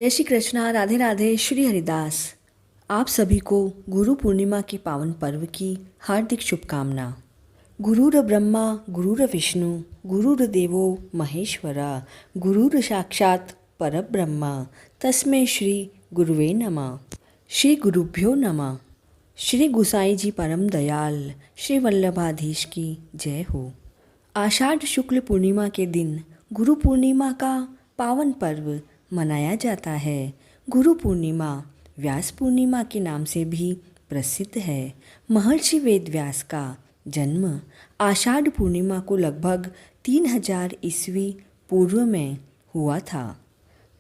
जय श्री कृष्णा। राधे राधे। श्री हरिदास। आप सभी को गुरु पूर्णिमा के पावन पर्व की हार्दिक शुभकामना। गुरुर ब्रह्मा गुरुर विष्णु गुरुर्देवो महेश्वरा गुरुर साक्षात परब्रह्मा तस्मै श्री गुरुवे नमः। श्री गुरुभ्यो नमः। श्री गुसाई जी परम दयाल श्री वल्लभाधीश की जय हो। आषाढ़ शुक्ल पूर्णिमा के दिन गुरु पूर्णिमा का पावन पर्व मनाया जाता है। गुरु पूर्णिमा व्यास पूर्णिमा के नाम से भी प्रसिद्ध है। महर्षि वेद व्यास का जन्म आषाढ़ पूर्णिमा को लगभग 3000 ईस्वी पूर्व में हुआ था।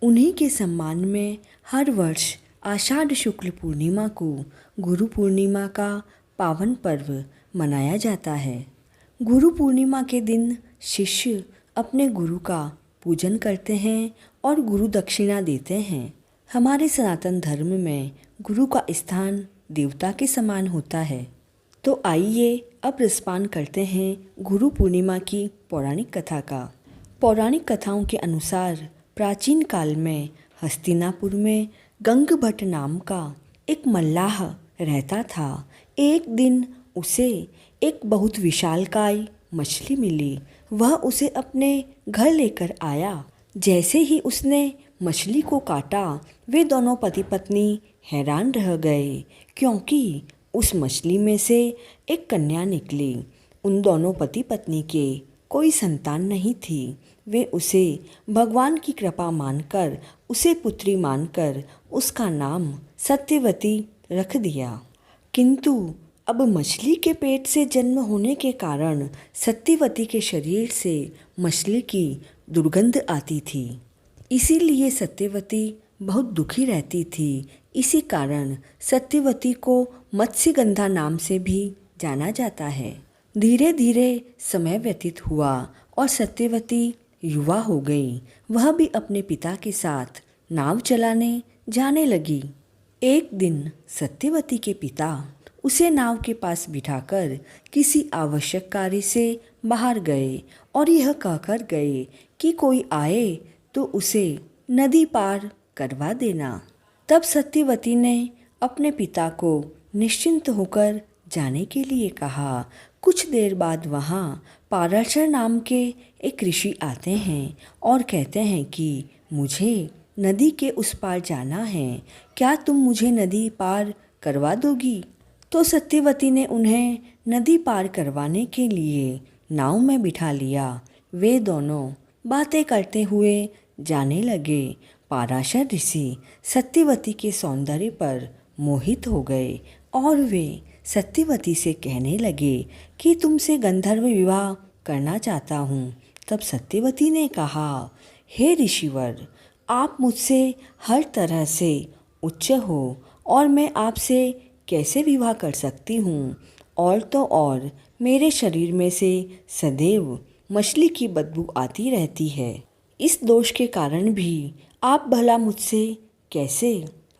उन्हीं के सम्मान में हर वर्ष आषाढ़ शुक्ल पूर्णिमा को गुरु पूर्णिमा का पावन पर्व मनाया जाता है। गुरु पूर्णिमा के दिन शिष्य अपने गुरु का पूजन करते हैं और गुरु दक्षिणा देते हैं। हमारे सनातन धर्म में गुरु का स्थान देवता के समान होता है। तो आइए अब रसपान करते हैं गुरु पूर्णिमा की पौराणिक कथा का। पौराणिक कथाओं के अनुसार प्राचीन काल में हस्तिनापुर में गंगभट्ट नाम का एक मल्लाह रहता था। एक दिन उसे एक बहुत विशालकाय मछली मिली। वह उसे अपने घर लेकर आया। जैसे ही उसने मछली को काटा वे दोनों पति पत्नी हैरान रह गए, क्योंकि उस मछली में से एक कन्या निकली। उन दोनों पति पत्नी के कोई संतान नहीं थी। वे उसे भगवान की कृपा मानकर, उसे पुत्री मानकर उसका नाम सत्यवती रख दिया। किंतु अब मछली के पेट से जन्म होने के कारण सत्यवती के शरीर से मछली की दुर्गंध आती थी। इसीलिए सत्यवती बहुत दुखी रहती थी। इसी कारण सत्यवती को मत्स्यगंधा नाम से भी जाना जाता है। धीरे धीरे समय व्यतीत हुआ और सत्यवती युवा हो गई। वह भी अपने पिता के साथ नाव चलाने जाने लगी। एक दिन सत्यवती के पिता उसे नाव के पास बिठाकर किसी आवश्यक कार्य से बाहर गए और यह कहकर गए कि कोई आए तो उसे नदी पार करवा देना। तब सत्यवती ने अपने पिता को निश्चिंत होकर जाने के लिए कहा। कुछ देर बाद वहाँ पाराशर नाम के एक ऋषि आते हैं और कहते हैं कि मुझे नदी के उस पार जाना है, क्या तुम मुझे नदी पार करवा दोगी? तो सत्यवती ने उन्हें नदी पार करवाने के लिए नाव में बिठा लिया। वे दोनों बातें करते हुए जाने लगे। पाराशर ऋषि सत्यवती के सौंदर्य पर मोहित हो गए और वे सत्यवती से कहने लगे कि तुमसे गंधर्व विवाह करना चाहता हूँ। तब सत्यवती ने कहा, हे ऋषिवर, आप मुझसे हर तरह से उच्च हो और मैं आपसे कैसे विवाह कर सकती हूँ? और तो और मेरे शरीर में से सदैव मछली की बदबू आती रहती है। इस दोष के कारण भी आप भला मुझसे कैसे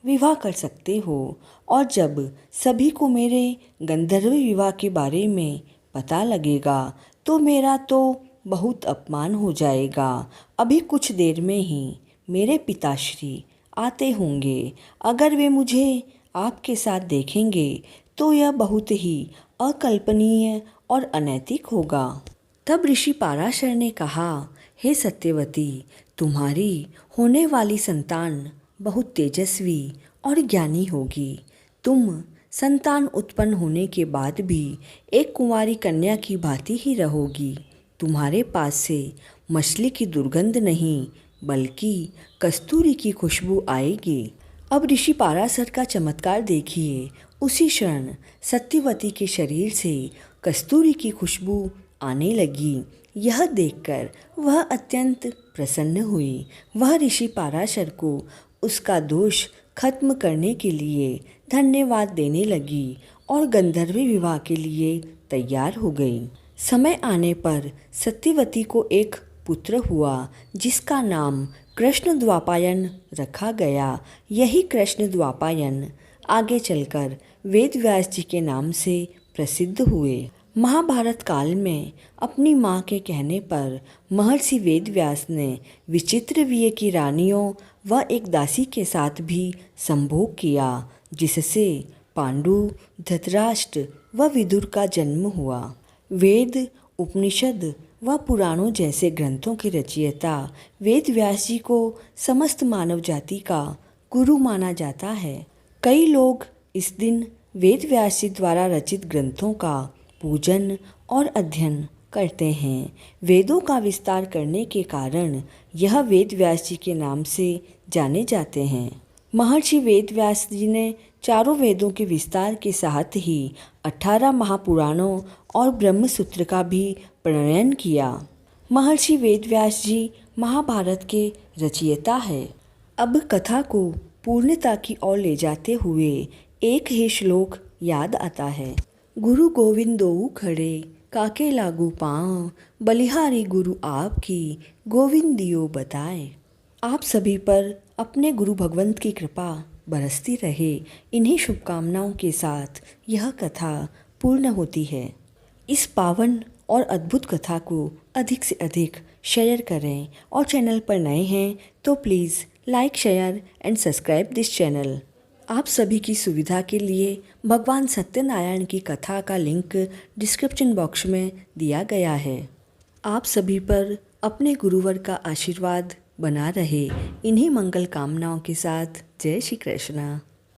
विवाह कर सकते हो? और जब सभी को मेरे गंधर्व विवाह के बारे में पता लगेगा तो मेरा तो बहुत अपमान हो जाएगा। अभी कुछ देर में ही मेरे पिताश्री आते होंगे। अगर वे मुझे आपके साथ देखेंगे तो यह बहुत ही अकल्पनीय और अनैतिक होगा। तब ऋषि पाराशर ने कहा, हे सत्यवती, तुम्हारी होने वाली संतान बहुत तेजस्वी और ज्ञानी होगी। तुम संतान उत्पन्न होने के बाद भी एक कुंवारी कन्या की भांति ही रहोगी। तुम्हारे पास से मछली की दुर्गंध नहीं बल्कि कस्तूरी की खुशबू आएगी। अब ऋषि पाराशर का चमत्कार देखिए। उसी क्षण सत्यवती के शरीर से कस्तूरी की खुशबू आने लगी। यह देखकर वह अत्यंत प्रसन्न हुई। वह ऋषि पाराशर को उसका दोष खत्म करने के लिए धन्यवाद देने लगी और गंधर्व विवाह के लिए तैयार हो गई। समय आने पर सत्यवती को एक पुत्र हुआ जिसका नाम कृष्ण द्वापायन रखा गया। यही कृष्ण द्वापायन आगे चलकर वेद व्यास जी के नाम से प्रसिद्ध हुए। महाभारत काल में अपनी माँ के कहने पर महर्षि वेदव्यास ने विचित्रवीर्य की रानियों व एक दासी के साथ भी संभोग किया, जिससे पांडु, धृतराष्ट्र व विदुर का जन्म हुआ। वेद, उपनिषद व पुराणों जैसे ग्रंथों के रचयिता वेदव्यास जी को समस्त मानव जाति का गुरु माना जाता है। कई लोग इस दिन वेदव्यास जी द्वारा रचित ग्रंथों का पूजन और अध्ययन करते हैं। वेदों का विस्तार करने के कारण यह वेदव्यास जी के नाम से जाने जाते हैं। महर्षि वेदव्यास जी ने चारों वेदों के विस्तार के साथ ही 18 महापुराणों और ब्रह्मसूत्र का भी प्रणयन किया। महर्षि वेदव्यास जी महाभारत के रचयिता है। अब कथा को पूर्णता की ओर ले जाते हुए एक ही श्लोक याद आता है। गुरु गोविंद दोऊ खड़े, काके लागू पाँव, बलिहारी गुरु आपकी, गोविंद दियो बताए। आप सभी पर अपने गुरु भगवंत की कृपा बरसती रहे, इन्हीं शुभकामनाओं के साथ यह कथा पूर्ण होती है। इस पावन और अद्भुत कथा को अधिक से अधिक शेयर करें और चैनल पर नए हैं तो please like, share and subscribe this channel. आप सभी की सुविधा के लिए भगवान सत्यनारायण की कथा का लिंक डिस्क्रिप्शन बॉक्स में दिया गया है। आप सभी पर अपने गुरुवर का आशीर्वाद बना रहे, इन्हीं मंगल कामनाओं के साथ जय श्री कृष्णा।